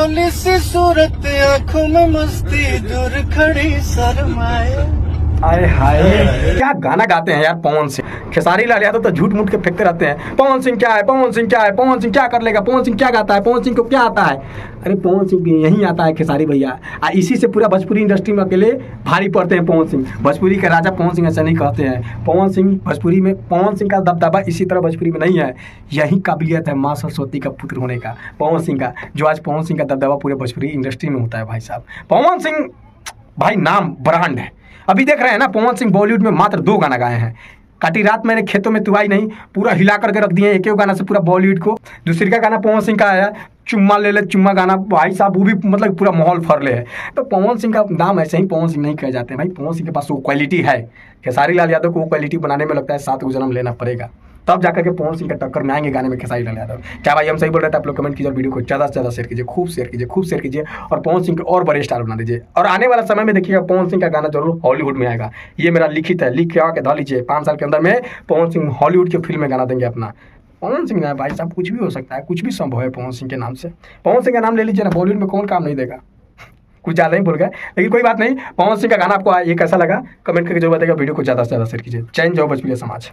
भोली सी सूरत, आंखों में मस्ती, दूर खड़ी शर्माए। अरे हाय, क्या गाना गाते हैं यार पवन सिंह। खेसारी लाल यादव तो झूठ मूठ के फेंकते रहते हैं, पवन सिंह क्या है, पवन सिंह क्या है, पवन सिंह क्या कर लेगा, पवन सिंह क्या गाता है, पवन सिंह को क्या आता है। अरे पवन सिंह यही आता है खेसारी भैया, इसी से पूरा भोजपुरी इंडस्ट्री में अकेले भारी पड़ते हैं पवन सिंह। भोजपुरी के राजा पवन सिंह ऐसा नहीं कहते हैं। पवन सिंह भोजपुरी में, पवन सिंह का दबदबा इसी तरह भोजपुरी में नहीं है। यही काबिलियत है माँ सरस्वती का पुत्र होने का, पवन सिंह का, जो आज पवन सिंह का दबदबा पूरे भोजपुरी इंडस्ट्री में होता है। भाई साहब पवन सिंह भाई नाम ब्रांड है। अभी देख रहे हैं ना, पवन सिंह बॉलीवुड में मात्र 2 गाना गाए हैं। काटी रात मैंने खेतों में तू आई नहीं, पूरा हिला करके रख दिए एक एक गाना से पूरा बॉलीवुड को। दूसरी का गाना पवन सिंह का आया, चुम्मा ले ले चुम्मा गाना, भाई साहब वो भी मतलब पूरा माहौल फरले है। तो पवन सिंह का नाम ऐसे ही पवन सिंह नहीं कहे जाते भाई, पवन सिंह के पास वो क्वालिटी है। खेसारी लाल यादव को वो क्वालिटी बनाने में लगता है 7 को जन्म लेना पड़ेगा, तब जाकर के पवन सिंह का टक्कर में आएंगे गाने में खेसारी लाल यादव। क्या भाई हम सही बोल रहे थे? आप लोग कमेंट कीजिए और वीडियो को ज़्यादा से ज़्यादा शेयर कीजिए, खूब शेयर कीजिए, खूब शेयर कीजिए और पवन सिंह को और बड़े स्टार बना दीजिए। और आने वाला समय में देखिएगा पवन सिंह का गाना जरूर हॉलीवुड में आएगा। ये मेरा लिखित है, लिख के आके धा लीजिए। 5 साल के अंदर में पवन सिंह हॉलीवुड की फिल्म में गाना देंगे अपना। पवन सिंह ना भाई साहब, कुछ भी हो सकता है, कुछ भी संभव है पवन सिंह के नाम से। पवन सिंह का नाम ले लीजिए ना, बॉलीवुड में कौन काम नहीं देगा। कुछ ज़्यादा ही बोल गए, लेकिन कोई बात नहीं। पवन सिंह का गाना आपको ये कैसा लगा कमेंट करके जरूर बताइएगा। वीडियो को ज़्यादा से ज़्यादा शेयर कीजिए। जय हिंद, जय भोजपुरी समाज।